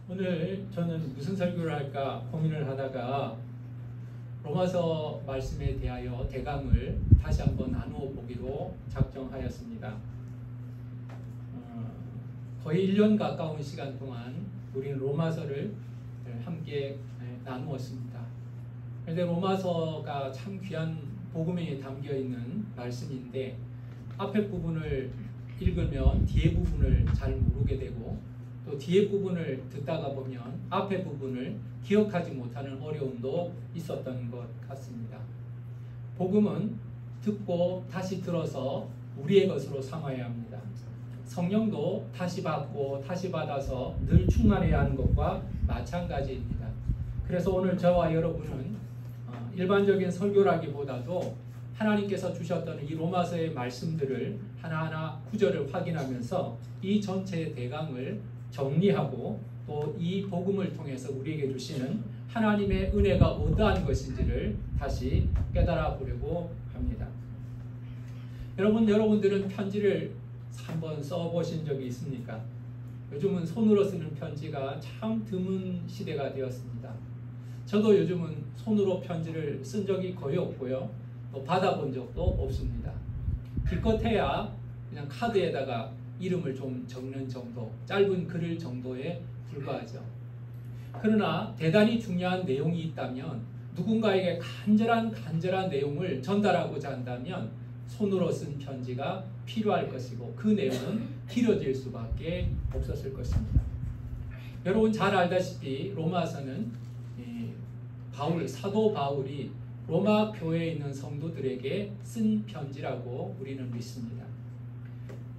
오늘 저는 무슨 설교를 할까 고민을 하다가 로마서 말씀에 대하여 대강을 다시 한번 나누어 보기로 작정하였습니다. 거의 1년 가까운 시간 동안 우리는 로마서를 함께 나누었습니다. 그런데 로마서가 참 귀한 복음에 담겨 있는 말씀인데 앞에 부분을 읽으면 뒤에 부분을 잘 모르게 되고 또 뒤에 부분을 듣다가 보면 앞에 부분을 기억하지 못하는 어려움도 있었던 것 같습니다. 복음은 듣고 다시 들어서 우리의 것으로 삼아야 합니다. 성령도 다시 받고 다시 받아서 늘 충만해야 하는 것과 마찬가지입니다. 그래서 오늘 저와 여러분은 일반적인 설교라기보다도 하나님께서 주셨던 이 로마서의 말씀들을 하나하나 구절을 확인하면서 이 전체의 대강을 정리하고 또 이 복음을 통해서 우리에게 주시는 하나님의 은혜가 어떠한 것인지를 다시 깨달아 보려고 합니다. 여러분들은 편지를 한번 써보신 적이 있습니까? 요즘은 손으로 쓰는 편지가 참 드문 시대가 되었습니다. 저도 요즘은 손으로 편지를 쓴 적이 거의 없고요. 또 받아본 적도 없습니다. 기껏해야 그냥 카드에다가 이름을 좀 적는 정도, 짧은 글을 정도에 불과하죠. 그러나 대단히 중요한 내용이 있다면 누군가에게 간절한 내용을 전달하고자 한다면 손으로 쓴 편지가 필요할 것이고 그 내용은 길어질 수밖에 없었을 것입니다. 여러분 잘 알다시피 로마서는 사도 바울이 로마 교회에 있는 성도들에게 쓴 편지라고 우리는 믿습니다.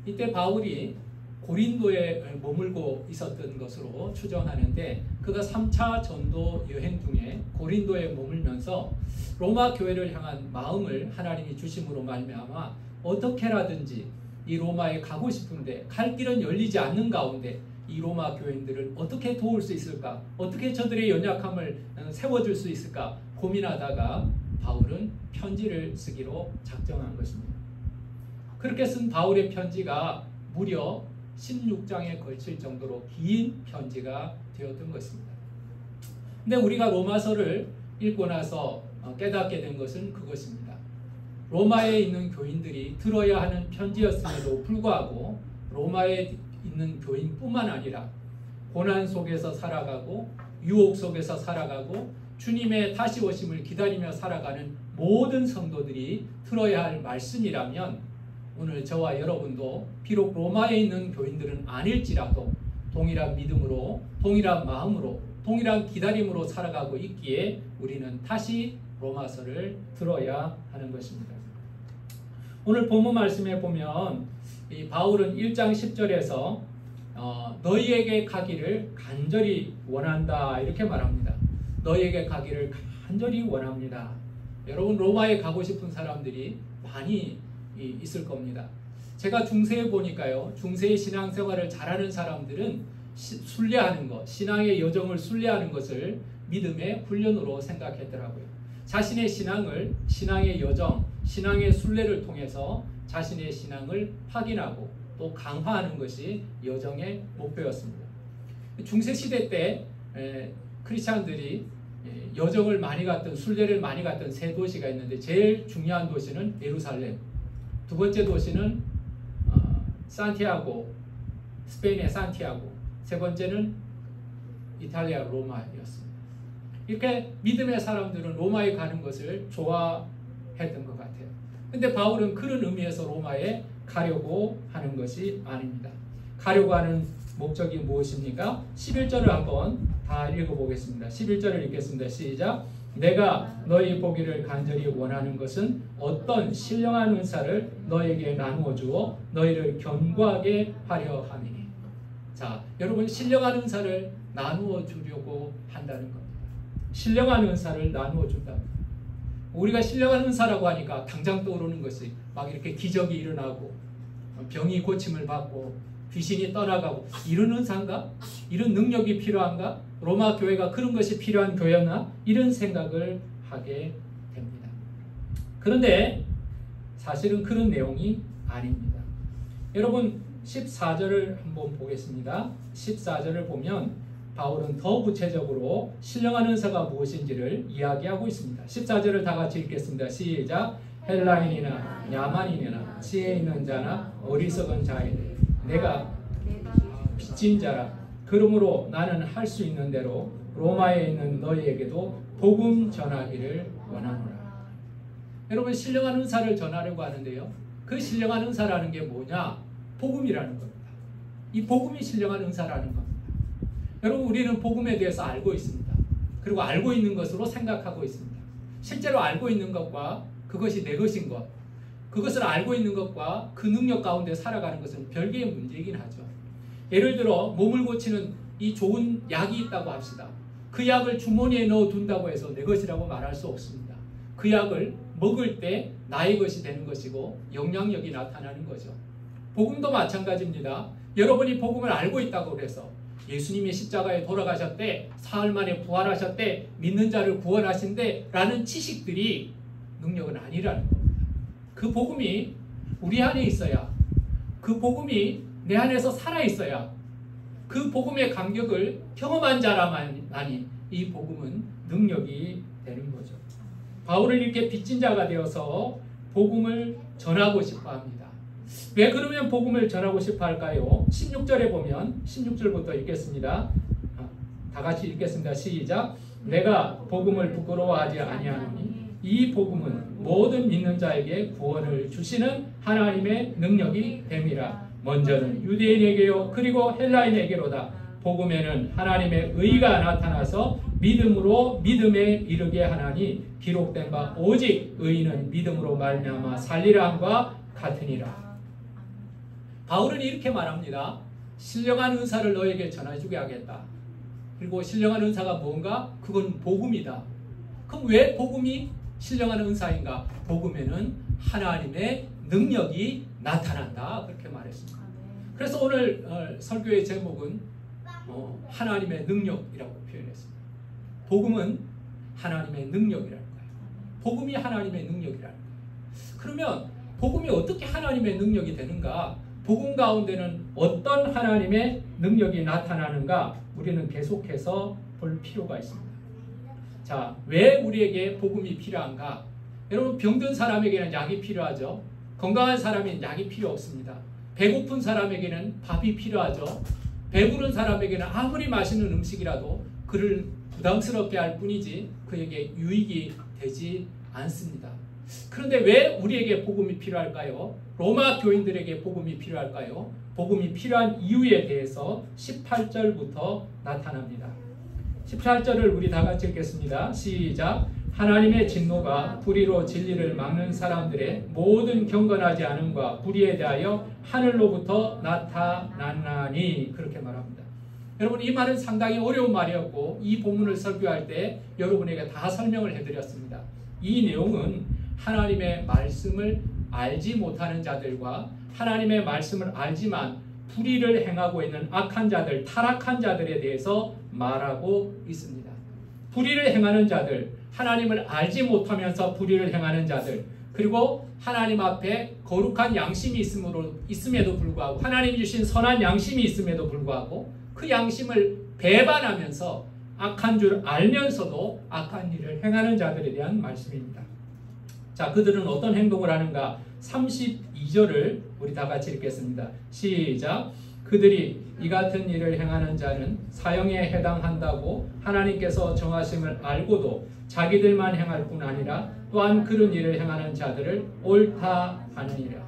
이때 바울이 고린도에 머물고 있었던 것으로 추정하는데 그가 3차 전도 여행 중에 고린도에 머물면서 로마 교회를 향한 마음을 하나님이 주심으로 말미암아 어떻게라든지 이 로마에 가고 싶은데 갈 길은 열리지 않는 가운데 이 로마 교인들을 어떻게 도울 수 있을까? 어떻게 저들의 연약함을 세워줄 수 있을까? 고민하다가 바울은 편지를 쓰기로 작정한 것입니다. 그렇게 쓴 바울의 편지가 무려 16장에 걸칠 정도로 긴 편지가 되었던 것입니다. 근데 우리가 로마서를 읽고 나서 깨닫게 된 것은 그것입니다. 로마에 있는 교인들이 들어야 하는 편지였음에도 불구하고 로마에 있는 교인뿐만 아니라 고난 속에서 살아가고 유혹 속에서 살아가고 주님의 다시 오심을 기다리며 살아가는 모든 성도들이 들어야 할 말씀이라면 오늘 저와 여러분도 비록 로마에 있는 교인들은 아닐지라도 동일한 믿음으로, 동일한 마음으로, 동일한 기다림으로 살아가고 있기에 우리는 다시 로마서를 들어야 하는 것입니다. 오늘 본문 말씀에 보면 이 바울은 1장 10절에서 너희에게 가기를 간절히 원한다 이렇게 말합니다. 너희에게 가기를 간절히 원합니다. 여러분 로마에 가고 싶은 사람들이 많이 있을 겁니다. 제가 중세에 보니까요. 중세의 신앙생활을 잘하는 사람들은 순례하는 것, 신앙의 여정을 순례하는 것을 믿음의 훈련으로 생각했더라고요. 자신의 신앙을, 신앙의 여정, 신앙의 순례를 통해서 자신의 신앙을 확인하고 또 강화하는 것이 여정의 목표였습니다. 중세시대 때 크리스찬들이 여정을 많이 갔던, 순례를 많이 갔던 세 도시가 있는데 제일 중요한 도시는 예루살렘, 두 번째 도시는 산티아고, 스페인의 산티아고, 세 번째는 이탈리아 로마였습니다. 이렇게 믿음의 사람들은 로마에 가는 것을 좋아했던 것 같아요. 근데 바울은 그런 의미에서 로마에 가려고 하는 것이 아닙니다. 가려고 하는 목적이 무엇입니까? 11절을 한번 다 읽어보겠습니다. 11절을 읽겠습니다. 시작. 내가 너희 보기를 간절히 원하는 것은 어떤 신령한 은사를 너에게 나누어 주어 너희를 견고하게 하려 함이니. 자, 여러분 신령한 은사를 나누어 주려고 한다는 겁니다. 신령한 은사를 나누어 준다. 우리가 신령한 은사라고 하니까 당장 떠오르는 것이 막 이렇게 기적이 일어나고 병이 고침을 받고 귀신이 떠나가고 이런 은사인가? 이런 능력이 필요한가? 로마 교회가 그런 것이 필요한 교회였나? 이런 생각을 하게 됩니다. 그런데 사실은 그런 내용이 아닙니다. 여러분 14절을 한번 보겠습니다. 14절을 보면 바울은 더 구체적으로 신령한 은사가 무엇인지를 이야기하고 있습니다. 14절을 다 같이 읽겠습니다. 시작. 헬라인이나 야만인이나 지혜 있는 자나 어리석은 자에게 내가 빚진 자라. 그러므로 나는 할 수 있는 대로 로마에 있는 너희에게도 복음 전하기를 원하노라. 여러분, 신령한 은사를 전하려고 하는데요, 그 신령한 은사라는 게 뭐냐? 복음이라는 겁니다. 이 복음이 신령한 은사라는 겁니다. 여러분, 우리는 복음에 대해서 알고 있습니다. 그리고 알고 있는 것으로 생각하고 있습니다. 실제로 알고 있는 것과 그것이 내 것인 것, 그것을 알고 있는 것과 그 능력 가운데 살아가는 것은 별개의 문제이긴 하죠. 예를 들어 몸을 고치는 이 좋은 약이 있다고 합시다. 그 약을 주머니에 넣어둔다고 해서 내 것이라고 말할 수 없습니다. 그 약을 먹을 때 나의 것이 되는 것이고 영향력이 나타나는 거죠. 복음도 마찬가지입니다. 여러분이 복음을 알고 있다고 해서 예수님이 십자가에 돌아가셨대, 사흘 만에 부활하셨대, 믿는 자를 구원하신대 라는 지식들이 능력은 아니라는 겁니다. 그 복음이 우리 안에 있어야, 그 복음이 내 안에서 살아있어야, 그 복음의 감격을 경험한 자라만이 이 복음은 능력이 되는 거죠. 바울은 이렇게 빚진 자가 되어서 복음을 전하고 싶어 합니다. 왜 그러면 복음을 전하고 싶어 할까요? 16절에 보면 16절부터 읽겠습니다. 다 같이 읽겠습니다. 시작. 내가 복음을 부끄러워하지 아니하노니 이 복음은 모든 믿는 자에게 구원을 주시는 하나님의 능력이 됨이라. 먼저는 유대인에게요 그리고 헬라인에게로다. 복음에는 하나님의 의가 나타나서 믿음으로 믿음에 이르게 하나니 기록된 바 오직 의인은 믿음으로 말미암아 살리라 함과 같으니라. 바울은 이렇게 말합니다. 신령한 은사를 너에게 전해주게 하겠다. 그리고 신령한 은사가 뭔가? 그건 복음이다. 그럼 왜 복음이 신령한 은사인가? 복음에는 하나님의 능력이 나타난다. 그렇게 말했습니다. 그래서 오늘 설교의 제목은 하나님의 능력이라고 표현했습니다. 복음은 하나님의 능력이라는 거예요. 복음이 하나님의 능력이라는 거예요. 그러면 복음이 어떻게 하나님의 능력이 되는가? 복음 가운데는 어떤 하나님의 능력이 나타나는가? 우리는 계속해서 볼 필요가 있습니다. 자, 왜 우리에게 복음이 필요한가? 여러분, 병든 사람에게는 약이 필요하죠. 건강한 사람에게는 약이 필요 없습니다. 배고픈 사람에게는 밥이 필요하죠. 배부른 사람에게는 아무리 맛있는 음식이라도 그를 부담스럽게 할 뿐이지 그에게 유익이 되지 않습니다. 그런데 왜 우리에게 복음이 필요할까요? 로마 교인들에게 복음이 필요할까요? 복음이 필요한 이유에 대해서 18절부터 나타납니다. 18절을 우리 다 같이 읽겠습니다. 시작. 하나님의 진노가 불의로 진리를 막는 사람들의 모든 경건하지 않음과 불의에 대하여 하늘로부터 나타났나니. 그렇게 말합니다. 여러분, 이 말은 상당히 어려운 말이었고 이 본문을 설교할 때 여러분에게 다 설명을 해드렸습니다. 이 내용은 하나님의 말씀을 알지 못하는 자들과 하나님의 말씀을 알지만 불의를 행하고 있는 악한 자들, 타락한 자들에 대해서 말하고 있습니다. 불의를 행하는 자들, 하나님을 알지 못하면서 불의를 행하는 자들, 그리고 하나님 앞에 거룩한 양심이 있음에도 불구하고 하나님 주신 선한 양심이 있음에도 불구하고 그 양심을 배반하면서 악한 줄 알면서도 악한 일을 행하는 자들에 대한 말씀입니다. 자, 그들은 어떤 행동을 하는가? 32절을 우리 다 같이 읽겠습니다. 시작. 그들이 이 같은 일을 행하는 자는 사형에 해당한다고 하나님께서 정하심을 알고도 자기들만 행할 뿐 아니라 또한 그런 일을 행하는 자들을 옳다 하느니라.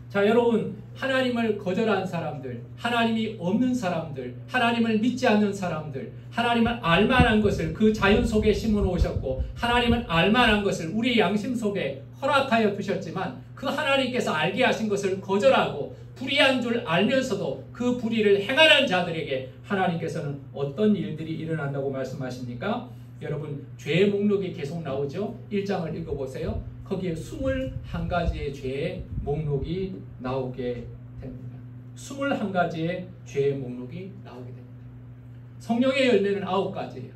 자, 여러분, 하나님을 거절한 사람들, 하나님이 없는 사람들, 하나님을 믿지 않는 사람들, 하나님을 알만한 것을 그 자연 속에 심어놓으셨고 하나님을 알만한 것을 우리 양심 속에 허락하여 두셨지만 그 하나님께서 알게 하신 것을 거절하고 불의한 줄 알면서도 그 불의를 행하는 자들에게 하나님께서는 어떤 일들이 일어난다고 말씀하십니까? 여러분, 죄의 목록이 계속 나오죠? 1장을 읽어보세요. 거기에 21가지의 죄의 목록이 나오게 됩니다. 21가지의 죄의 목록이 나오게 됩니다. 성령의 열매는 9가지예요.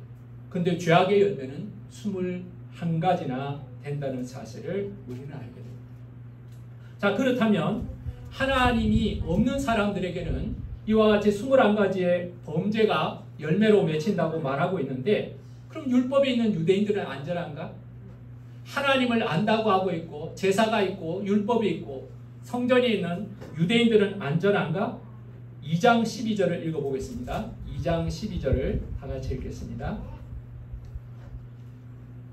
근데 죄악의 열매는 21가지나 된다는 사실을 우리는 알게 됩니다. 자, 그렇다면 하나님이 없는 사람들에게는 이와 같이 21가지의 범죄가 열매로 맺힌다고 말하고 있는데, 그럼 율법에 있는 유대인들은 안전한가? 하나님을 안다고 하고 있고 제사가 있고 율법이 있고 성전이 있는 유대인들은 안전한가? 2장 12절을 읽어보겠습니다. 2장 12절을 다 같이 읽겠습니다.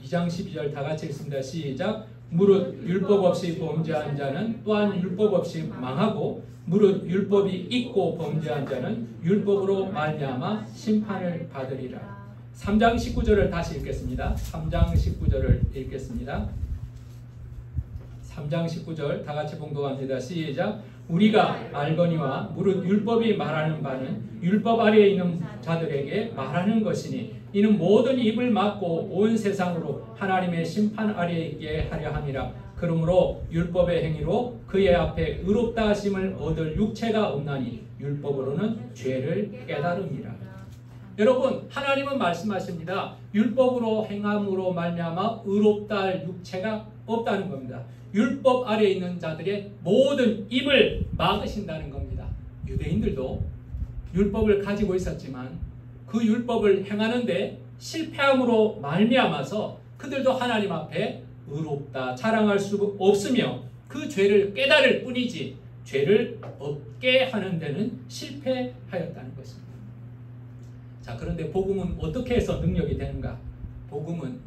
2장 12절 다 같이 읽습니다. 시작. 무릇 율법 없이 범죄한 자는 또한 율법 없이 망하고 무릇 율법이 있고 범죄한 자는 율법으로 말미암아 심판을 받으리라. 3장 19절을 다시 읽겠습니다. 3장 19절을 읽겠습니다. 3장 19절 다 같이 봉독합니다. 시작. 우리가 알거니와 무릇 율법이 말하는 바는 율법 아래에 있는 자들에게 말하는 것이니 이는 모든 입을 막고 온 세상으로 하나님의 심판 아래에 있게 하려 함이라. 그러므로 율법의 행위로 그의 앞에 의롭다 하심을 얻을 육체가 없나니 율법으로는 죄를 깨달음이라. 여러분, 하나님은 말씀하십니다. 율법으로 행함으로 말미암아 의롭다 할 육체가 없다는 겁니다. 율법 아래에 있는 자들의 모든 입을 막으신다는 겁니다. 유대인들도 율법을 가지고 있었지만 그 율법을 행하는데 실패함으로 말미암아서 그들도 하나님 앞에 의롭다 자랑할 수 없으며 그 죄를 깨달을 뿐이지 죄를 없게 하는 데는 실패하였다는 것입니다. 자, 그런데 복음은 어떻게 해서 능력이 되는가? 복음은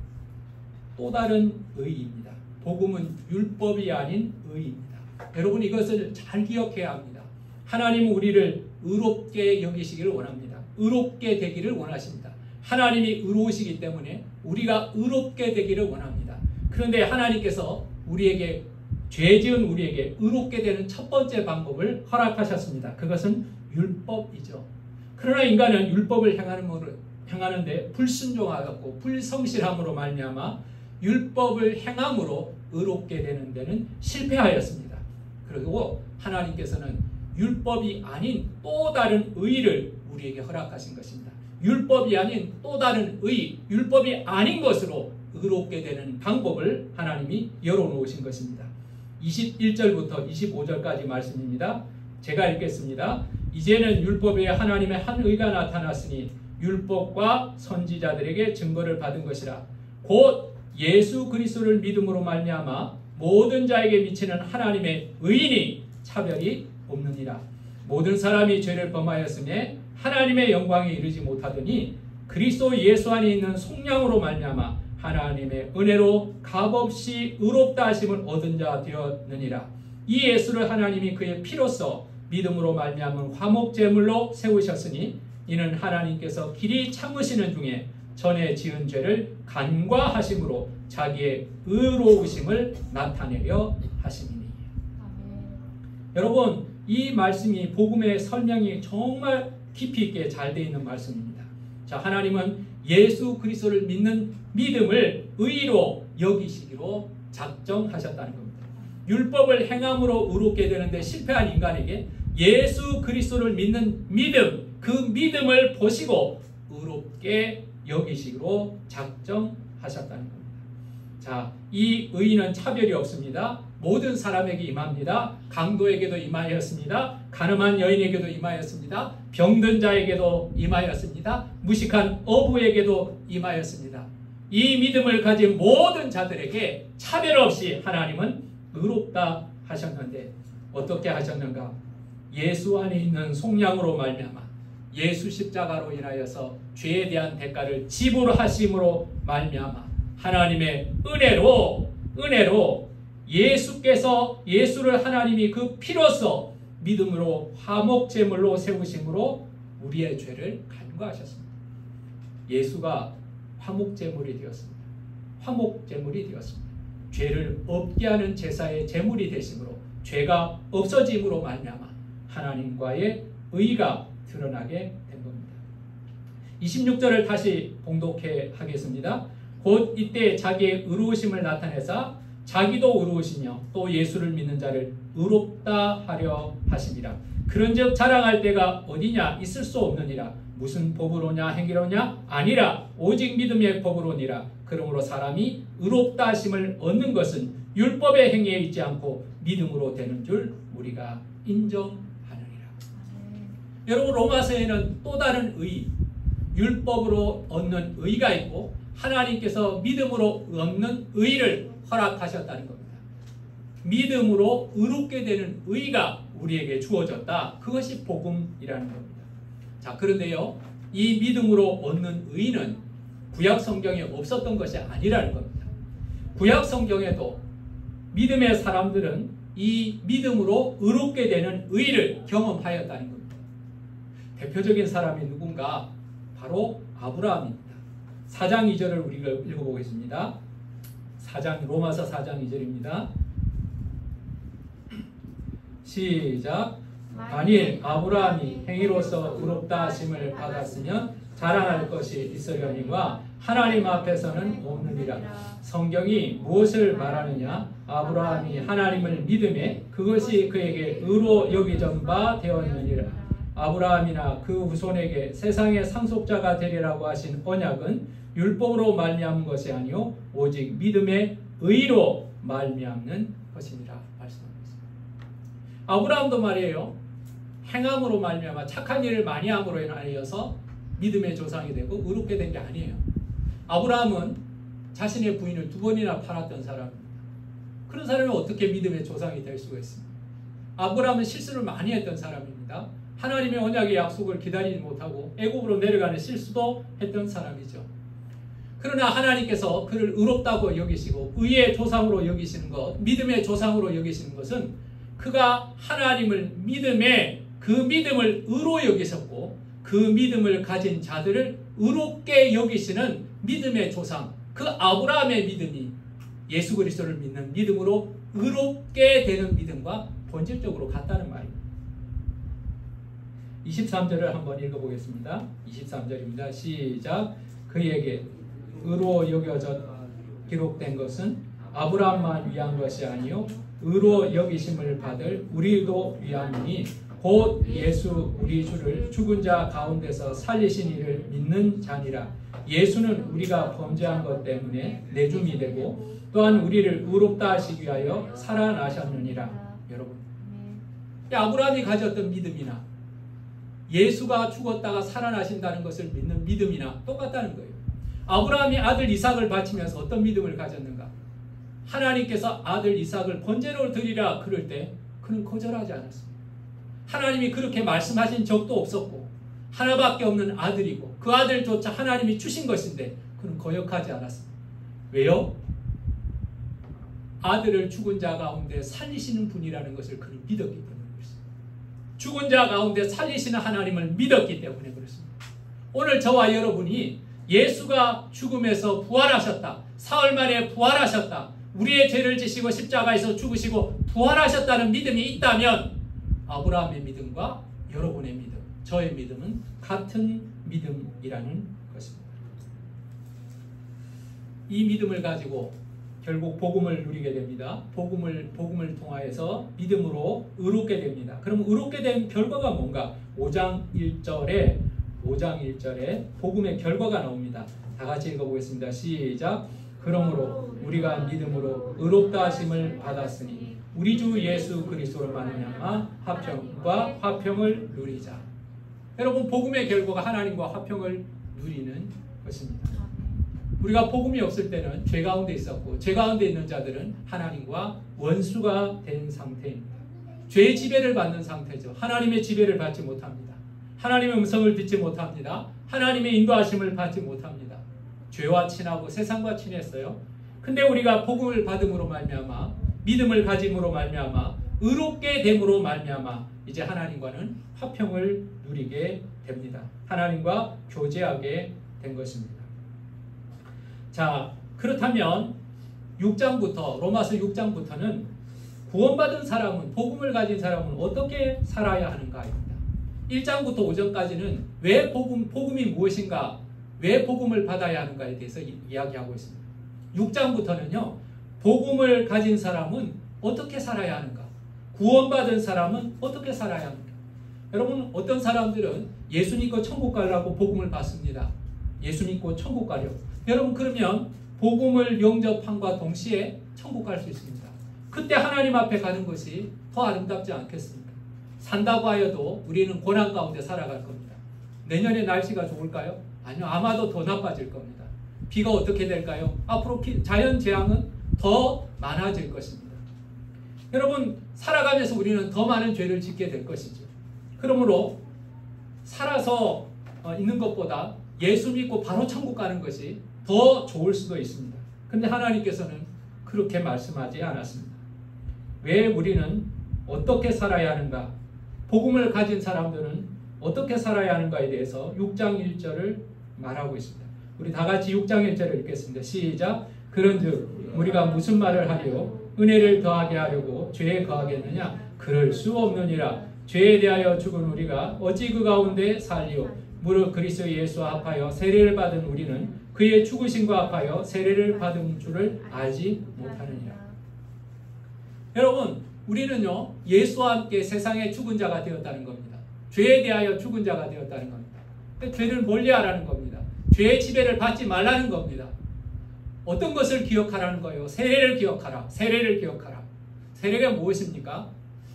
또 다른 의입니다. 복음은 율법이 아닌 의입니다. 여러분, 이것을 잘 기억해야 합니다. 하나님은 우리를 의롭게 여기시기를 원합니다. 의롭게 되기를 원하십니다. 하나님이 의로우시기 때문에 우리가 의롭게 되기를 원합니다. 그런데 하나님께서 우리에게 죄 지은 우리에게 의롭게 되는 첫 번째 방법을 허락하셨습니다. 그것은 율법이죠. 그러나 인간은 율법을 행하는데 불순종하고 불성실함으로 말미암아 율법을 행함으로 의롭게 되는 데는 실패하였습니다. 그리고 하나님께서는 율법이 아닌 또 다른 의를 우리에게 허락하신 것입니다. 율법이 아닌 또 다른 의, 율법이 아닌 것으로 의롭게 되는 방법을 하나님이 열어놓으신 것입니다. 21절부터 25절까지 말씀입니다. 제가 읽겠습니다. 이제는 율법에 하나님의 한 의가 나타났으니 율법과 선지자들에게 증거를 받은 것이라. 곧 예수 그리스도를 믿음으로 말미암아 모든 자에게 미치는 하나님의 의인이 차별이 없느니라. 모든 사람이 죄를 범하였음에 하나님의 영광에 이르지 못하더니 그리스도 예수 안에 있는 속량으로 말미암아 하나님의 은혜로 값없이 의롭다 하심을 얻은 자 되었느니라. 이 예수를 하나님이 그의 피로써 믿음으로 말미암은 화목제물로 세우셨으니 이는 하나님께서 길이 참으시는 중에 전에 지은 죄를 간과하심으로 자기의 의로우심을 나타내려 하심이니. 여러분, 이 말씀이 복음의 설명이 정말 깊이 있게 잘 되어 있는 말씀입니다. 자, 하나님은 예수 그리스도를 믿는 믿음을 의로 여기시기로 작정하셨다는 겁니다. 율법을 행함으로 의롭게 되는데 실패한 인간에게 예수 그리스도를 믿는 믿음, 그 믿음을 보시고 의롭게 여기시기로 작정하셨다는 겁니다. 자, 이 의는 차별이 없습니다. 모든 사람에게 임합니다. 강도에게도 임하였습니다. 가늠한 여인에게도 임하였습니다. 병든 자에게도 임하였습니다. 무식한 어부에게도 임하였습니다. 이 믿음을 가진 모든 자들에게 차별 없이 하나님은 의롭다 하셨는데 어떻게 하셨는가? 예수 안에 있는 속량으로 말미암아 예수 십자가로 인하여서 죄에 대한 대가를 지불하심으로 말미암아 하나님의 은혜로 예수를 하나님이 그 피로써 믿음으로 화목제물로 세우심으로 우리의 죄를 간과하셨습니다. 예수가 화목제물이 되었습니다. 화목제물이 되었습니다. 죄를 없게 하는 제사의 제물이 되심으로 죄가 없어짐으로 말미암아 하나님과의 의가 드러나게 된 겁니다. 26절을 다시 봉독해 하겠습니다. 곧 이때 자기의 의로우심을 나타내사 자기도 의로우시며 또 예수를 믿는 자를 의롭다 하려 하심이라. 그런즉 자랑할 때가 어디냐? 있을 수 없느니라. 무슨 법으로냐? 행위로냐? 아니라 오직 믿음의 법으로니라. 그러므로 사람이 의롭다 하심을 얻는 것은 율법의 행위에 있지 않고 믿음으로 되는 줄 우리가 인정하느니라. 여러분 로마서에는 또 다른 의, 율법으로 얻는 의가 있고 하나님께서 믿음으로 얻는 의를 허락하셨다는 겁니다. 믿음으로 의롭게 되는 의가 우리에게 주어졌다. 그것이 복음이라는 겁니다. 자, 그런데요, 이 믿음으로 얻는 의는 구약 성경에 없었던 것이 아니라는 겁니다. 구약 성경에도 믿음의 사람들은 이 믿음으로 의롭게 되는 의를 경험하였다는 겁니다. 대표적인 사람이 누군가? 바로 아브라함입니다. 4장 2절을 우리가 읽어보겠습니다. 로마서 4장 2절입니다. 시작. 만일 아브라함이 행위로서 의롭다 하심을 받았으면 자랑할 것이 있으려니와 하나님 앞에서는 없느니라. 성경이 무엇을 말하느냐? 아브라함이 하나님을 믿음에 그것이 그에게 의로 여겨진 바 되었느니라. 아브라함이나 그 후손에게 세상의 상속자가 되리라고 하신 언약은 율법으로 말미암은 것이 아니요 오직 믿음의 의로 말미암는 것이니라 말씀합니다. 아브라함도 말이에요, 행함으로 말미암아 착한 일을 많이 함으로 인하여서 믿음의 조상이 되고 의롭게 된 게 아니에요. 아브라함은 자신의 부인을 2번이나 팔았던 사람입니다. 그런 사람이 어떻게 믿음의 조상이 될 수가 있습니까? 아브라함은 실수를 많이 했던 사람입니다. 하나님의 언약의 약속을 기다리지 못하고 애굽으로 내려가는 실수도 했던 사람이죠. 그러나 하나님께서 그를 의롭다고 여기시고 의의 조상으로 여기시는 것, 믿음의 조상으로 여기시는 것은 그가 하나님을 믿음에 그 믿음을 의로 여기셨고 그 믿음을 가진 자들을 의롭게 여기시는 믿음의 조상, 그 아브라함의 믿음이 예수 그리스도를 믿는 믿음으로 의롭게 되는 믿음과 본질적으로 같다는 말입니다. 23절을 한번 읽어보겠습니다. 23절입니다. 시작. 그에게 의로 여겨져 기록된 것은 아브라함만 위한 것이 아니요 의로 여기심을 받을 우리도 위함이니 곧 예수 우리 주를 죽은 자 가운데서 살리신 이를 믿는 자니라. 예수는 우리가 범죄한 것 때문에 내줌이 되고 또한 우리를 의롭다 하시기 위하여 살아나셨느니라. 여러분, 아브라함이 가졌던 믿음이나 예수가 죽었다가 살아나신다는 것을 믿는 믿음이나 똑같다는 거예요. 아브라함이 아들 이삭을 바치면서 어떤 믿음을 가졌는가? 하나님께서 아들 이삭을 번제로 드리라 그럴 때 그는 거절하지 않았습니다. 하나님이 그렇게 말씀하신 적도 없었고 하나밖에 없는 아들이고 그 아들조차 하나님이 주신 것인데 그는 거역하지 않았습니다. 왜요? 아들을 죽은 자 가운데 살리시는 분이라는 것을 그는 믿었기 때문에 그렇습니다. 죽은 자 가운데 살리시는 하나님을 믿었기 때문에 그렇습니다. 오늘 저와 여러분이 예수가 죽음에서 부활하셨다, 사흘 만에 부활하셨다, 우리의 죄를 지시고 십자가에서 죽으시고 부활하셨다는 믿음이 있다면 아브라함의 믿음과 여러분의 믿음, 저의 믿음은 같은 믿음이라는 것입니다. 이 믿음을 가지고 결국 복음을 누리게 됩니다. 복음을 통하여서 믿음으로 의롭게 됩니다. 그럼 의롭게 된 결과가 뭔가? 5장 1절에 복음의 결과가 나옵니다. 다 같이 읽어보겠습니다. 시작. 그러므로 우리가 믿음으로 의롭다 하심을 받았으니 우리 주 예수 그리스도로 말미암아 화평과 화평을 누리자. 여러분, 복음의 결과가 하나님과 화평을 누리는 것입니다. 우리가 복음이 없을 때는 죄 가운데 있었고 죄 가운데 있는 자들은 하나님과 원수가 된 상태입니다. 죄의 지배를 받는 상태죠. 하나님의 지배를 받지 못합니다. 하나님의 음성을 듣지 못합니다. 하나님의 인도하심을 받지 못합니다. 죄와 친하고 세상과 친했어요. 근데 우리가 복음을 받음으로 말미암아 믿음을 가짐으로 말미암아 의롭게 됨으로 말미암아 이제 하나님과는 화평을 누리게 됩니다. 하나님과 교제하게 된 것입니다. 자, 그렇다면 6장부터 로마서 6장부터는 구원받은 사람은, 복음을 가진 사람은 어떻게 살아야 하는가입니다. 1장부터 5장까지는 왜 복음이 무엇인가, 왜 복음을 받아야 하는가에 대해서 이야기하고 있습니다. 6장부터는요, 복음을 가진 사람은 어떻게 살아야 하는가, 구원받은 사람은 어떻게 살아야 하는가. 여러분, 어떤 사람들은 예수 믿고 천국 가려고 복음을 받습니다. 예수 믿고 천국 가려. 여러분, 그러면 복음을 영접함과 동시에 천국 갈 수 있습니다. 그때 하나님 앞에 가는 것이 더 아름답지 않겠습니까? 산다고 하여도 우리는 고난 가운데 살아갈 겁니다. 내년에 날씨가 좋을까요? 아니요. 아마도 더 나빠질 겁니다. 비가 어떻게 될까요? 앞으로 자연재앙은 더 많아질 것입니다. 여러분, 살아가면서 우리는 더 많은 죄를 짓게 될 것이죠. 그러므로 살아서 있는 것보다 예수 믿고 바로 천국 가는 것이 더 좋을 수도 있습니다. 그런데 하나님께서는 그렇게 말씀하지 않았습니다. 왜 우리는 어떻게 살아야 하는가? 복음을 가진 사람들은 어떻게 살아야 하는가에 대해서 6장 1절을 말하고 있습니다. 우리 다 같이 6장 1절을 읽겠습니다. 시작. 그런즉 우리가 무슨 말을 하리요? 은혜를 더하게 하려고 죄에 거하겠느냐? 그럴 수 없느니라. 죄에 대하여 죽은 우리가 어찌 그 가운데 살리요? 무릇 그리스도 예수와 합하여 세례를 받은 우리는 그의 죽으심과 합하여 세례를 받은 줄을 알지 못하느니라. 여러분, 우리는요, 예수와 함께 세상의 죽은 자가 되었다는 겁니다. 죄에 대하여 죽은 자가 되었다는 겁니다. 죄를 멀리하라는 겁니다. 죄의 지배를 받지 말라는 겁니다. 어떤 것을 기억하라는 거예요? 세례를 기억하라. 세례를 기억하라. 세례가 무엇입니까?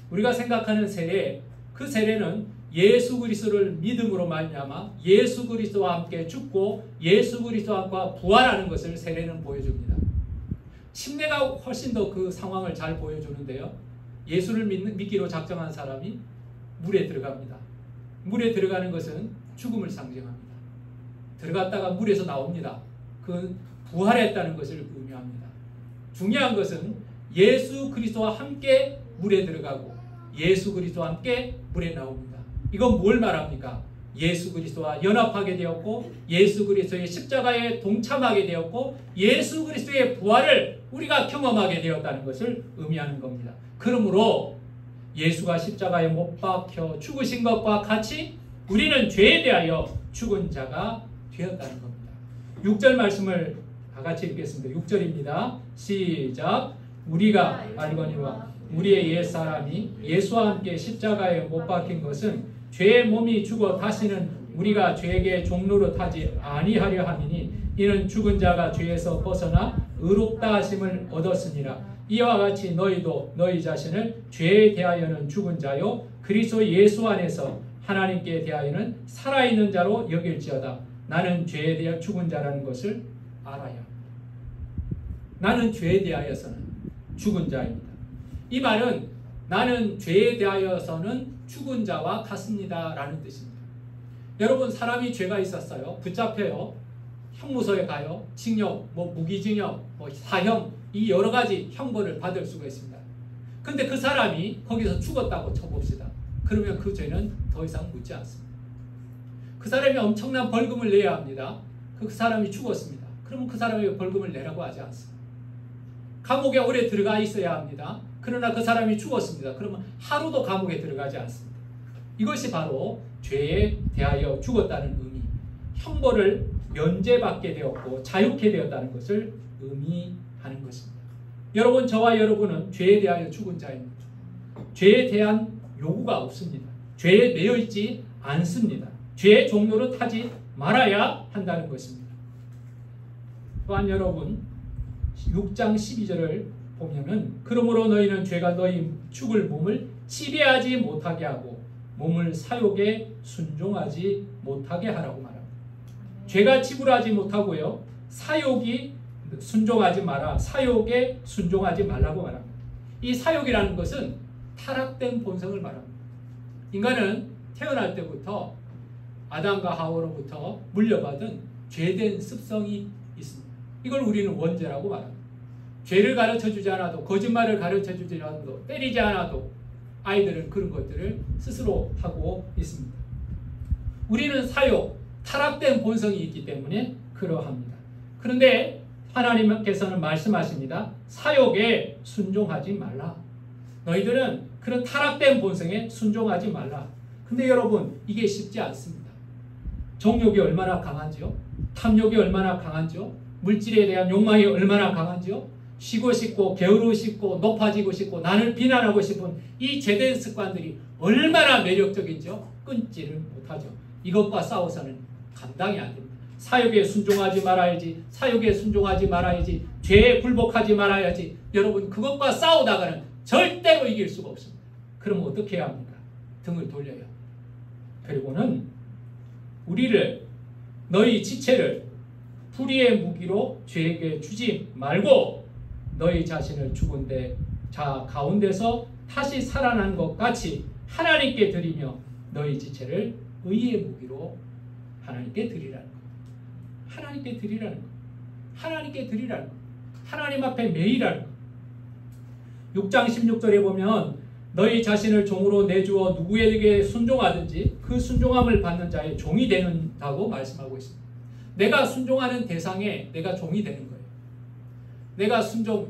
우리가 생각하는 세례, 그 세례는 예수 그리스도를 믿음으로 말미암아 예수 그리스도와 함께 죽고 예수 그리스도와 함께 부활하는 것을 세례는 보여줍니다. 침례가 훨씬 더 그 상황을 잘 보여주는데요. 예수를 믿기로 작정한 사람이 물에 들어갑니다. 물에 들어가는 것은 죽음을 상징합니다. 들어갔다가 물에서 나옵니다. 그 부활했다는 것을 의미합니다. 중요한 것은 예수 그리스도와 함께 물에 들어가고 예수 그리스도와 함께 물에 나옵니다. 이건 뭘 말합니까? 예수 그리스도와 연합하게 되었고 예수 그리스도의 십자가에 동참하게 되었고 예수 그리스도의 부활을 우리가 경험하게 되었다는 것을 의미하는 겁니다. 그러므로 예수가 십자가에 못 박혀 죽으신 것과 같이 우리는 죄에 대하여 죽은 자가 되었다는 겁니다. 6절 말씀을 다 같이 읽겠습니다. 6절입니다. 시작. 우리가 알거니와 우리의 옛사람이 예수와 함께 십자가에 못 박힌 것은 죄의 몸이 죽어 다시는 우리가 죄에게 종로로 타지 아니하려 함이니 이는 죽은 자가 죄에서 벗어나 의롭다 하심을 얻었으니라. 이와 같이 너희도 너희 자신을 죄에 대하여는 죽은 자요 그리스도 예수 안에서 하나님께 대하여는 살아있는 자로 여길지어다. 나는 죄에 대하여 죽은 자라는 것을 알아야 합니다. 나는 죄에 대하여서는 죽은 자입니다. 이 말은 나는 죄에 대하여서는 죽은 자와 같습니다 라는 뜻입니다. 여러분, 사람이 죄가 있었어요. 붙잡혀요. 형무소에 가요. 징역, 무기징역, 사형, 이 여러 가지 형벌을 받을 수가 있습니다. 근데 그 사람이 거기서 죽었다고 쳐봅시다. 그러면 그 죄는 더 이상 묻지 않습니다. 그 사람이 엄청난 벌금을 내야 합니다. 그 사람이 죽었습니다. 그러면 그 사람에게 벌금을 내라고 하지 않습니다. 감옥에 오래 들어가 있어야 합니다. 그러나 그 사람이 죽었습니다. 그러면 하루도 감옥에 들어가지 않습니다. 이것이 바로 죄에 대하여 죽었다는 의미, 형벌을 면제받게 되었고 자유케 되었다는 것을 의미하는 것입니다. 여러분, 저와 여러분은 죄에 대하여 죽은 자입니다. 죄에 대한 요구가 없습니다. 죄에 매여 있지 않습니다. 죄의 종로를 타지 말아야 한다는 것입니다. 또한 여러분, 6장 12절을 보면은 그러므로 너희는 죄가 너희 죽을 몸을 지배하지 못하게 하고 몸을 사욕에 순종하지 못하게 하라고 말합니다. 죄가 지불하지 못하고요. 사욕이 순종하지 마라. 사욕에 순종하지 말라고 말합니다. 이 사욕이라는 것은 타락된 본성을 말합니다. 인간은 태어날 때부터 아담과 하와로부터 물려받은 죄된 습성이 있습니다. 이걸 우리는 원죄라고 말합니다. 죄를 가르쳐주지 않아도, 거짓말을 가르쳐주지 않아도, 때리지 않아도 아이들은 그런 것들을 스스로 하고 있습니다. 우리는 사욕, 타락된 본성이 있기 때문에 그러합니다. 그런데 하나님께서는 말씀하십니다. 사욕에 순종하지 말라. 너희들은 그런 타락된 본성에 순종하지 말라. 근데 여러분, 이게 쉽지 않습니다. 정욕이 얼마나 강한지요? 탐욕이 얼마나 강한지요? 물질에 대한 욕망이 얼마나 강한지요? 쉬고 싶고 게으르고 싶고 높아지고 싶고 나를 비난하고 싶은 이 죄된 습관들이 얼마나 매력적인지요? 끊지를 못하죠. 이것과 싸워서는 감당이 안 됩니다. 사욕에 순종하지 말아야지. 사욕에 순종하지 말아야지. 죄에 굴복하지 말아야지. 여러분, 그것과 싸우다가는 절대로 이길 수가 없습니다. 그럼 어떻게 해야 합니까? 등을 돌려요. 그리고는 우리를 너희 지체를 불의의 무기로 죄에게 주지 말고 너희 자신을 죽은 자 가운데서 다시 살아난 것 같이 하나님께 드리며 너희 지체를 의의 무기로 하나님께 드리라는 것. 하나님께 드리라는 것. 하나님께 드리라는 것. 하나님 앞에 매이라는 것. 6장 16절에 보면 너희 자신을 종으로 내주어 누구에게 순종하든지 그 순종함을 받는 자의 종이 된다고 말씀하고 있습니다. 내가 순종하는 대상에 내가 종이 되는 거예요. 내가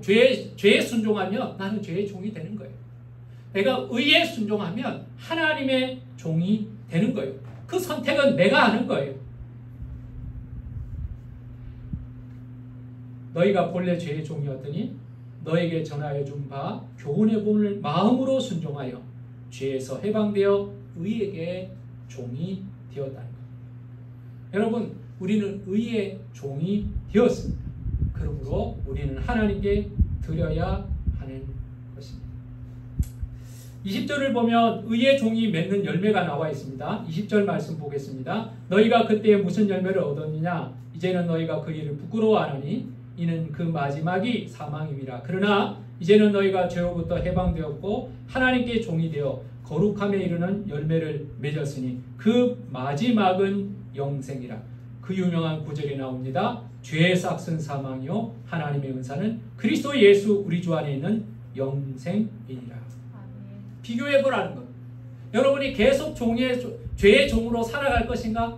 죄에 순종하면 나는 죄의 종이 되는 거예요. 내가 의에 순종하면 하나님의 종이 되는 거예요. 그 선택은 내가 하는 거예요. 너희가 본래 죄의 종이었더니 너에게 전하여 준 바 교훈의 본을 마음으로 순종하여 죄에서 해방되어 의에게 종이 되었다는 것. 여러분, 우리는 의의 종이 되었습니다. 그러므로 우리는 하나님께 드려야 하는 것입니다. 20절을 보면 의의 종이 맺는 열매가 나와 있습니다. 20절 말씀 보겠습니다. 너희가 그때 무슨 열매를 얻었느냐? 이제는 너희가 그 일을 부끄러워하느니 이는 그 마지막이 사망임이라. 그러나 이제는 너희가 죄로부터 해방되었고 하나님께 종이 되어 거룩함에 이르는 열매를 맺었으니 그 마지막은 영생이라. 그 유명한 구절이 나옵니다. 죄의 싹은 사망이요 하나님의 은사는 그리스도 예수 우리 주 안에 있는 영생이니라. 비교해 보라는 것. 여러분이 계속 죄의 종으로 살아갈 것인가?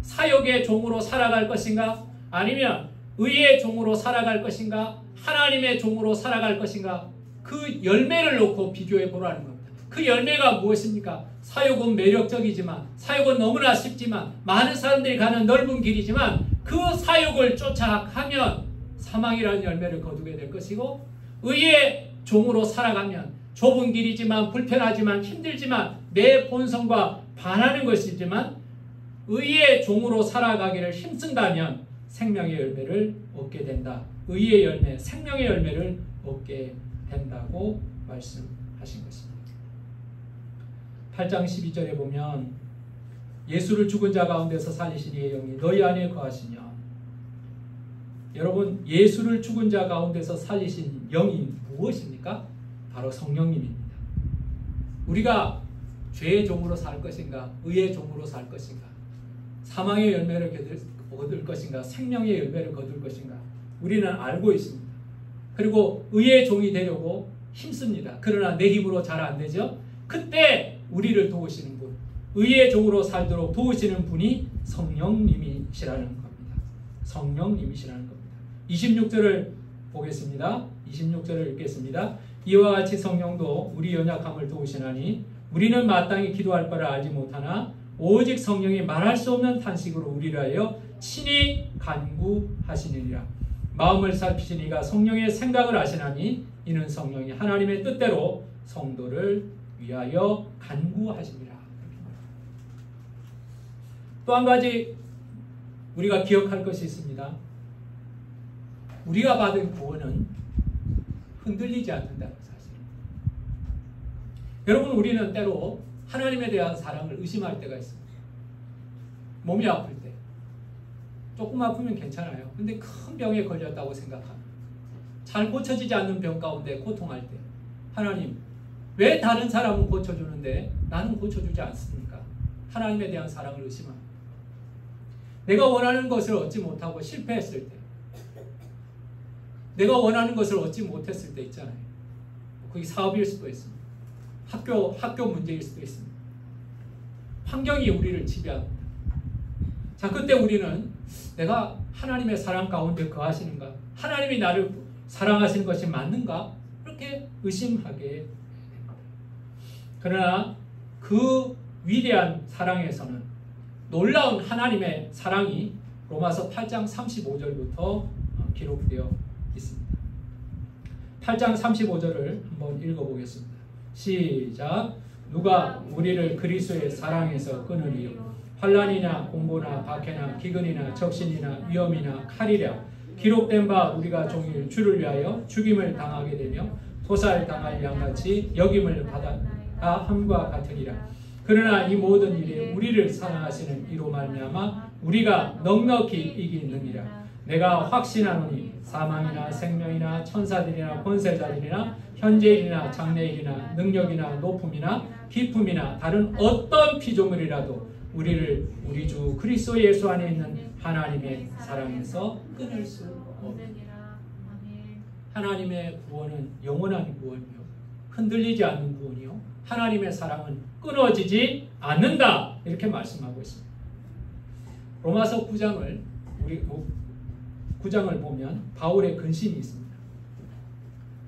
사욕의 종으로 살아갈 것인가? 아니면 의의 종으로 살아갈 것인가? 하나님의 종으로 살아갈 것인가? 그 열매를 놓고 비교해 보라는 겁니다. 그 열매가 무엇입니까? 사욕은 매력적이지만, 사욕은 너무나 쉽지만, 많은 사람들이 가는 넓은 길이지만 그 사욕을 쫓아가면 사망이라는 열매를 거두게 될 것이고, 의의 종으로 살아가면 좁은 길이지만, 불편하지만, 힘들지만, 내 본성과 반하는 것이지만 의의 종으로 살아가기를 힘쓴다면 생명의 열매를 얻게 된다. 의의 열매, 생명의 열매를 얻게 된다고 말씀하신 것입니다. 8장 12절에 보면 예수를 죽은 자 가운데서 살리신 이의 영이 너희 안에 거하시냐. 여러분, 예수를 죽은 자 가운데서 살리신 영이 무엇입니까? 바로 성령님입니다. 우리가 죄의 종으로 살 것인가, 의의 종으로 살 것인가, 사망의 열매를 얻을 것인가, 생명의 열매를 거둘 것인가, 우리는 알고 있습니다. 그리고 의의 종이 되려고 힘씁니다. 그러나 내 힘으로 잘 안 되죠. 그때 우리를 도우시는 분, 의의 종으로 살도록 도우시는 분이 성령님이시라는 겁니다. 성령님이시라는 겁니다. 26절을 보겠습니다. 26절을 읽겠습니다. 이와 같이 성령도 우리 연약함을 도우시나니 우리는 마땅히 기도할 바를 알지 못하나 오직 성령이 말할 수 없는 탄식으로 우리를 하여 친히 간구하시느니라. 마음을 살피신 이가 성령의 생각을 아시나니 이는 성령이 하나님의 뜻대로 성도를 위하여 간구하십니다. 또 한 가지 우리가 기억할 것이 있습니다. 우리가 받은 구원은 흔들리지 않는다는 사실. 여러분, 우리는 때로 하나님에 대한 사랑을 의심할 때가 있습니다. 몸이 아플 때. 조금 아프면 괜찮아요. 근데 큰 병에 걸렸다고 생각합니다. 잘 고쳐지지 않는 병 가운데 고통할 때 하나님, 왜 다른 사람은 고쳐주는데 나는 고쳐주지 않습니까? 하나님에 대한 사랑을 의심합니다. 내가 원하는 것을 얻지 못하고 실패했을 때, 내가 원하는 것을 얻지 못했을 때 있잖아요. 그게 사업일 수도 있습니다. 학교 문제일 수도 있습니다. 환경이 우리를 지배합니다. 자, 그때 우리는 내가 하나님의 사랑 가운데 거하시는가? 하나님이 나를 사랑하시는 것이 맞는가? 이렇게 의심하게 됩니다. 그러나 그 위대한 사랑에서는 놀라운 하나님의 사랑이 로마서 8장 35절부터 기록되어 있습니다. 8장 35절을 한번 읽어보겠습니다. 시작. 누가 우리를 그리스도의 사랑에서 끊으리요? 환난이나 공고나 박해나 기근이나 적신이나 위험이나 칼이랴. 기록된 바 우리가 종일 주를 위하여 죽임을 당하게 되며 도살당할 양같이 여김을 함과 같으리라. 그러나 이 모든 일이 우리를 사랑하시는 이로 말미암아 우리가 넉넉히 이기느니라. 내가 확신하노니 사망이나 생명이나 천사들이나 권세자들이나 현재일이나 장래일이나 능력이나 높음이나 깊음이나 다른 어떤 피조물이라도 우리를 우리 주 그리스도 예수 안에 있는 하나님의 사랑에서 끊을 수 없느니라. 하나님의 구원은 영원한 구원이요, 흔들리지 않는 구원이요, 하나님의 사랑은 끊어지지 않는다, 이렇게 말씀하고 있습니다. 로마서 9장을 우리 9장을 보면 바울의 근심이 있습니다.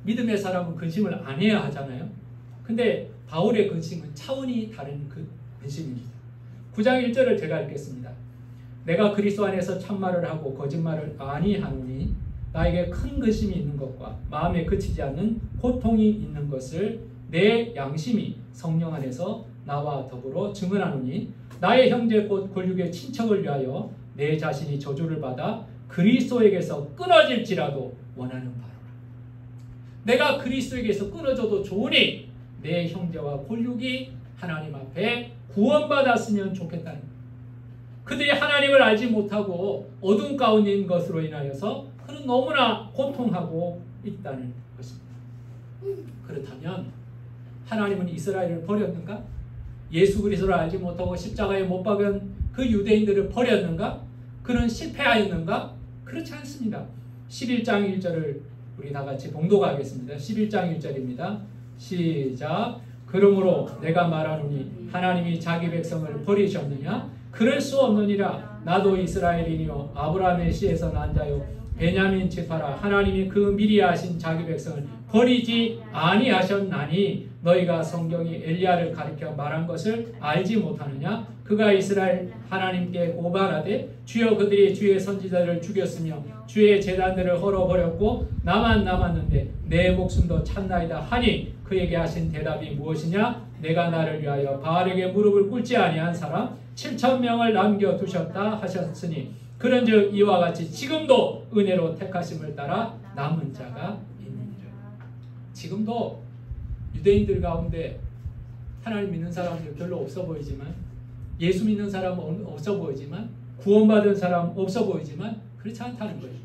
믿음의 사람은 근심을 안 해야 하잖아요. 근데 바울의 근심은 차원이 다른 그 근심입니다. 9장 1절을 제가 읽겠습니다. 내가 그리스도 안에서 참말을 하고 거짓말을 아니하노니 나에게 큰 근심이 있는 것과 마음에 그치지 않는 고통이 있는 것을 내 양심이 성령 안에서 나와 더불어 증언하노니 나의 형제 곧 골육의 친척을 위하여 내 자신이 저주를 받아 그리스도에게서 끊어질지라도 원하는 바로라. 내가 그리스도에게서 끊어져도 좋으니 내 형제와 골육이 하나님 앞에 구원받았으면 좋겠다는 거예요. 그들이 하나님을 알지 못하고 어둠 가운데 있는 것으로 인하여서 그는 너무나 고통하고 있다는 것입니다. 그렇다면 하나님은 이스라엘을 버렸는가? 예수 그리스도를 알지 못하고 십자가에 못 박은 그 유대인들을 버렸는가? 그는 실패하였는가? 그렇지 않습니다. 11장 1절을 우리 다 같이 봉독하겠습니다. 11장 1절입니다. 시작. 그러므로 내가 말하노니 하나님이 자기 백성을 버리셨느냐? 그럴 수 없느니라. 나도 이스라엘이니요 아브라함의 씨에서 난 자요 베냐민 지파라. 하나님이 그 미리 하신 자기 백성을 버리지 아니하셨나니 너희가 성경이 엘리야를 가리켜 말한 것을 알지 못하느냐? 그가 이스라엘 하나님께 고발하되 주여 그들이 주의 선지자를 죽였으며 주의 제단들을 헐어버렸고 나만 남았는데 내 목숨도 찾나이다 하니 그에게 하신 대답이 무엇이냐? 내가 나를 위하여 바알에게 무릎을 꿇지 아니한 사람 7,000명을 남겨두셨다 하셨으니 그런즉 이와 같이 지금도 은혜로 택하심을 따라 남은 자가 있느니라. 지금도 유대인들 가운데 하나님 믿는 사람들 별로 없어 보이지만, 예수 믿는 사람은 없어 보이지만, 구원받은 사람 없어 보이지만 그렇지 않다는 거예요.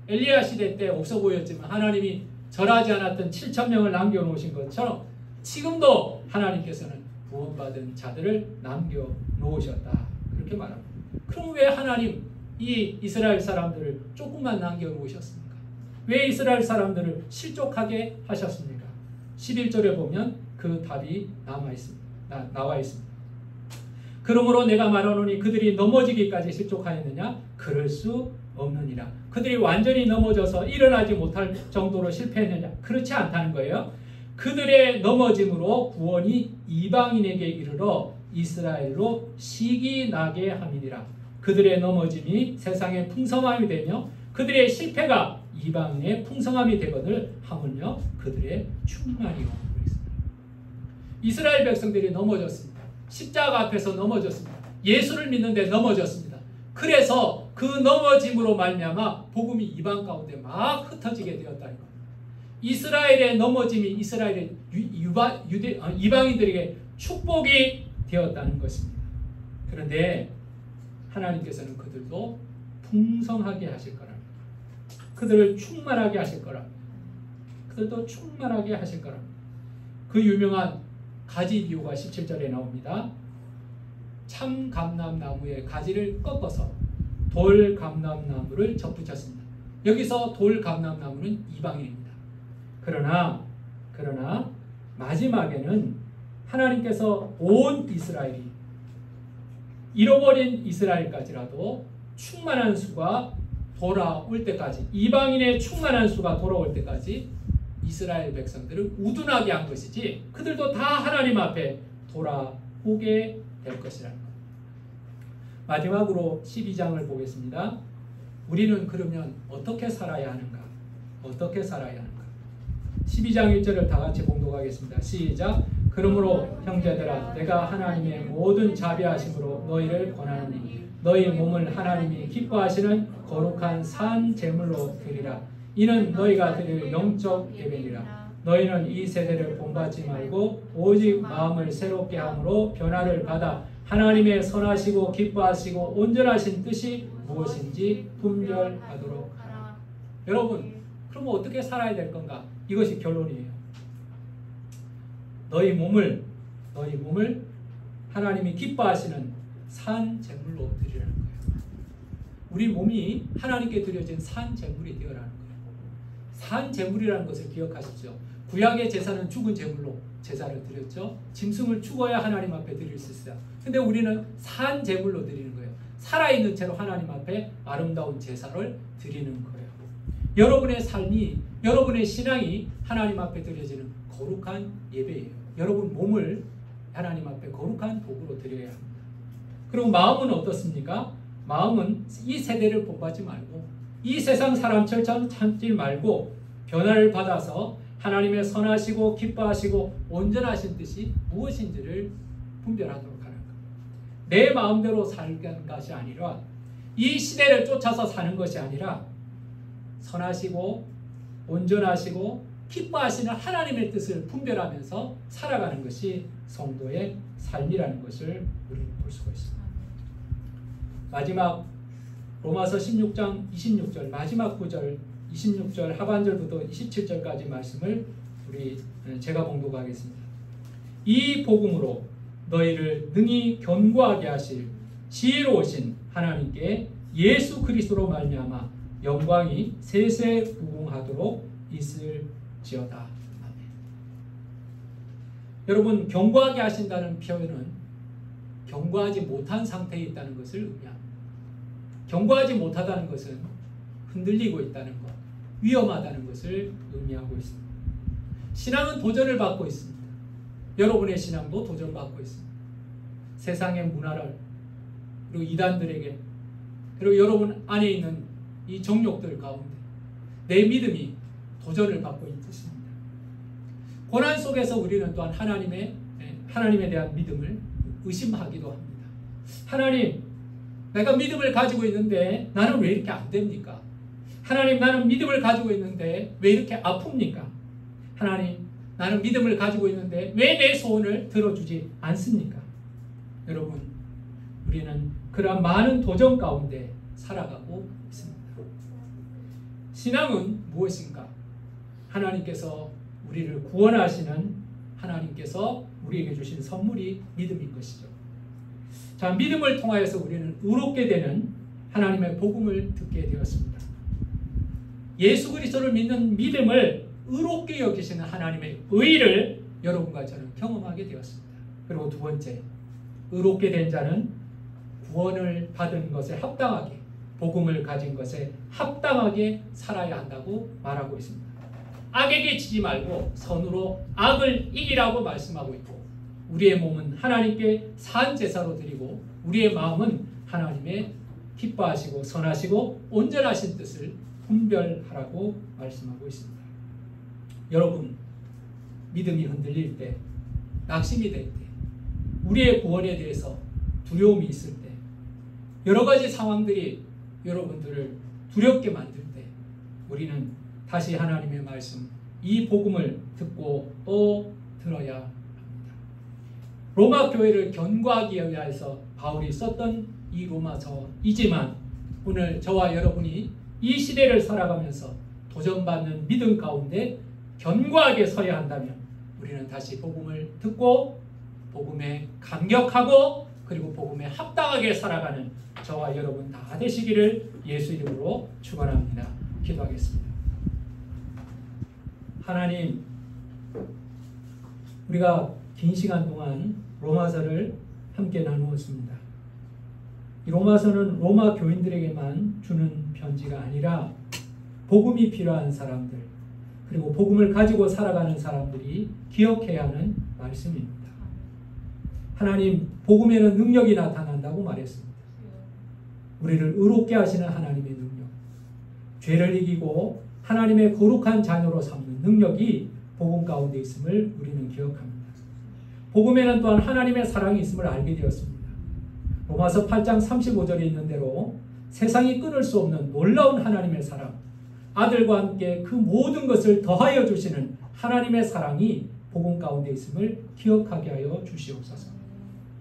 엘리야 시대 때 없어 보였지만 하나님이 절하지 않았던 7,000명을 남겨놓으신 것처럼 지금도 하나님께서는 구원받은 자들을 남겨놓으셨다, 그렇게 말합니다. 그럼 왜 하나님 이 이스라엘 사람들을 조금만 남겨놓으셨습니까? 왜 이스라엘 사람들을 실족하게 하셨습니까? 11절에 보면 그 답이 나와 있습니다. 그러므로 내가 말하노니 그들이 넘어지기까지 실족하였느냐? 그럴 수 없느니라. 그들이 완전히 넘어져서 일어나지 못할 정도로 실패했느냐? 그렇지 않다는 거예요. 그들의 넘어짐으로 구원이 이방인에게 이르러 이스라엘로 시기 나게 함이니라. 그들의 넘어짐이 세상의 풍성함이 되며 그들의 실패가 이방인의 풍성함이 되거늘 하물며 그들의 충만이요. 이스라엘 백성들이 넘어졌습니다. 십자가 앞에서 넘어졌습니다. 예수를 믿는데 넘어졌습니다. 그래서 그 넘어짐으로 말미암아 복음이 이방 가운데 막 흩어지게 되었다는 겁니다. 이스라엘의 넘어짐이 이스라엘의 이방인들에게 축복이 되었다는 것입니다. 그런데 하나님께서는 그들도 풍성하게 하실 거랍니다. 그들을 충만하게 하실 거랍니다. 그들도 충만하게 하실 거랍니다. 그 유명한 가지 비유가 17절에 나옵니다. 참 감람나무의 가지를 꺾어서 돌 감람나무를 접붙였습니다. 여기서 돌 감람나무는 이방인입니다. 그러나 마지막에는 하나님께서 온 이스라엘이 잃어버린 이스라엘까지라도 충만한 수가 돌아올 때까지, 이방인의 충만한 수가 돌아올 때까지 이스라엘 백성들을 우둔하게 한 것이지 그들도 다 하나님 앞에 돌아오게 될 것이라는 것. 마지막으로 12장을 보겠습니다. 우리는 그러면 어떻게 살아야 하는가? 어떻게 살아야 하는가? 12장 1절을 다 같이 봉독하겠습니다. 시작. 그러므로 형제들아 내가 하나님의 모든 자비하심으로 너희를 권하노니 너희 몸을 하나님이 기뻐하시는 거룩한 산 제물로 드리라. 이는 너희가 드릴 영적 예배니라. 너희는 이 세대를 본받지 말고 오직 마음을 새롭게 함으로 변화를 받아 하나님의 선하시고 기뻐하시고 온전하신 뜻이 무엇인지 분별하도록 하라. 여러분, 그럼 어떻게 살아야 될 건가? 이것이 결론이에요. 너희 몸을 하나님이 기뻐하시는 산 제물로 드리라는 거예요. 우리 몸이 하나님께 드려진 산 제물이 되어라는 거예요. 산 제물이라는 것을 기억하십시오. 구약의 제사는 죽은 제물로 제사를 드렸죠. 짐승을 죽어야 하나님 앞에 드릴 수 있어요. 근데 우리는 산 제물로 드리는 거예요. 살아있는 채로 하나님 앞에 아름다운 제사를 드리는 거예요. 여러분의 삶이, 여러분의 신앙이 하나님 앞에 드려지는 거룩한 예배예요. 여러분 몸을 하나님 앞에 거룩한 도구로 드려야 합니다. 그리고 마음은 어떻습니까? 마음은 이 세대를 본받지 말고 이 세상 사람처럼 참지 말고 변화를 받아서 하나님의 선하시고 기뻐하시고 온전하신 뜻이 무엇인지를 분별하도록 하는 것. 내 마음대로 살는 것이 아니라 이 시대를 쫓아서 사는 것이 아니라 선하시고 온전하시고 기뻐하시는 하나님의 뜻을 분별하면서 살아가는 것이 성도의 삶이라는 것을 우리는 볼 수가 있습니다. 마지막 로마서 16장 26절 마지막 구절 26절 하반절부터 27절까지 말씀을 제가 봉독하겠습니다. 이 복음으로 너희를 능히 견고하게 하실 지혜로우신 하나님께 예수 그리스도로 말미암아 영광이 세세 무궁하도록 있을지어다. 아멘. 여러분, 견고하게 하신다는 표현은 견고하지 못한 상태에 있다는 것을 의미합니다. 견고하지 못하다는 것은 흔들리고 있다는 것, 위험하다는 것을 의미하고 있습니다. 신앙은 도전을 받고 있습니다. 여러분의 신앙도 도전받고 있습니다. 세상의 문화를, 그리고 이단들에게, 그리고 여러분 안에 있는 이 정욕들 가운데 내 믿음이 도전을 받고 있습니다. 고난 속에서 우리는 또한 하나님에 대한 믿음을 의심하기도 합니다. 하나님, 내가 믿음을 가지고 있는데 나는 왜 이렇게 안 됩니까? 하나님, 나는 믿음을 가지고 있는데 왜 이렇게 아픕니까? 하나님, 나는 믿음을 가지고 있는데 왜 내 소원을 들어주지 않습니까? 여러분, 우리는 그러한 많은 도전 가운데 살아가고 있습니다. 신앙은 무엇인가? 하나님께서 우리를 구원하시는 하나님께서 우리에게 주신 선물이 믿음인 것이죠. 자, 믿음을 통하여서 우리는 의롭게 되는 하나님의 복음을 듣게 되었습니다. 예수 그리스도를 믿는 믿음을 의롭게 여기시는 하나님의 의를 여러분과 저는 경험하게 되었습니다. 그리고 두 번째, 의롭게 된 자는 구원을 받은 것에 합당하게, 복음을 가진 것에 합당하게 살아야 한다고 말하고 있습니다. 악에게 지지 말고 선으로 악을 이기라고 말씀하고 있고, 우리의 몸은 하나님께 산 제사로 드리고 우리의 마음은 하나님의 기뻐하시고 선하시고 온전하신 뜻을 분별하라고 말씀하고 있습니다. 여러분, 믿음이 흔들릴 때, 낙심이 될 때, 우리의 구원에 대해서 두려움이 있을 때, 여러 가지 상황들이 여러분들을 두렵게 만들 때 우리는 다시 하나님의 말씀, 이 복음을 듣고 또 들어야 합니다. 로마 교회를 견고하기 위해서 바울이 썼던 이 로마서이지만 오늘 저와 여러분이 이 시대를 살아가면서 도전받는 믿음 가운데 견고하게 서야 한다면 우리는 다시 복음을 듣고 복음에 감격하고 그리고 복음에 합당하게 살아가는 저와 여러분 다 되시기를 예수 이름으로 축원합니다. 기도하겠습니다. 하나님, 우리가 긴 시간 동안 로마서를 함께 나누었습니다. 이 로마서는 로마 교인들에게만 주는 편지가 아니라 복음이 필요한 사람들, 그리고 복음을 가지고 살아가는 사람들이 기억해야 하는 말씀입니다. 하나님, 복음에는 능력이 나타난다고 말했습니다. 우리를 의롭게 하시는 하나님의 능력, 죄를 이기고 하나님의 거룩한 자녀로 삼는 능력이 복음 가운데 있음을 우리는 기억합니다. 복음에는 또한 하나님의 사랑이 있음을 알게 되었습니다. 로마서 8장 35절에 있는 대로 세상이 끊을 수 없는 놀라운 하나님의 사랑, 아들과 함께 그 모든 것을 더하여 주시는 하나님의 사랑이 복음 가운데 있음을 기억하게 하여 주시옵소서.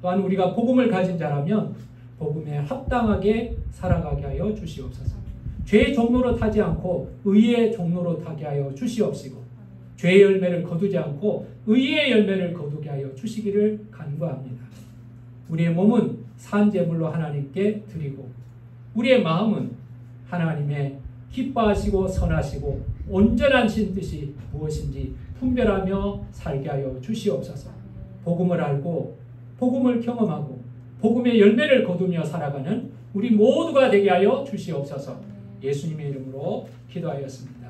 또한 우리가 복음을 가진 자라면 복음에 합당하게 살아가게 하여 주시옵소서. 죄의 종로로 타지 않고 의의 종로로 타게 하여 주시옵시고, 죄의 열매를 거두지 않고 의의 열매를 거두게 하여 주시기를 간구합니다. 우리의 몸은 산 제물로 하나님께 드리고, 우리의 마음은 하나님의 기뻐하시고 선하시고 온전한 신 뜻이 무엇인지 분별하며 살게 하여 주시옵소서. 복음을 알고 복음을 경험하고 복음의 열매를 거두며 살아가는 우리 모두가 되게 하여 주시옵소서. 예수님의 이름으로 기도하였습니다.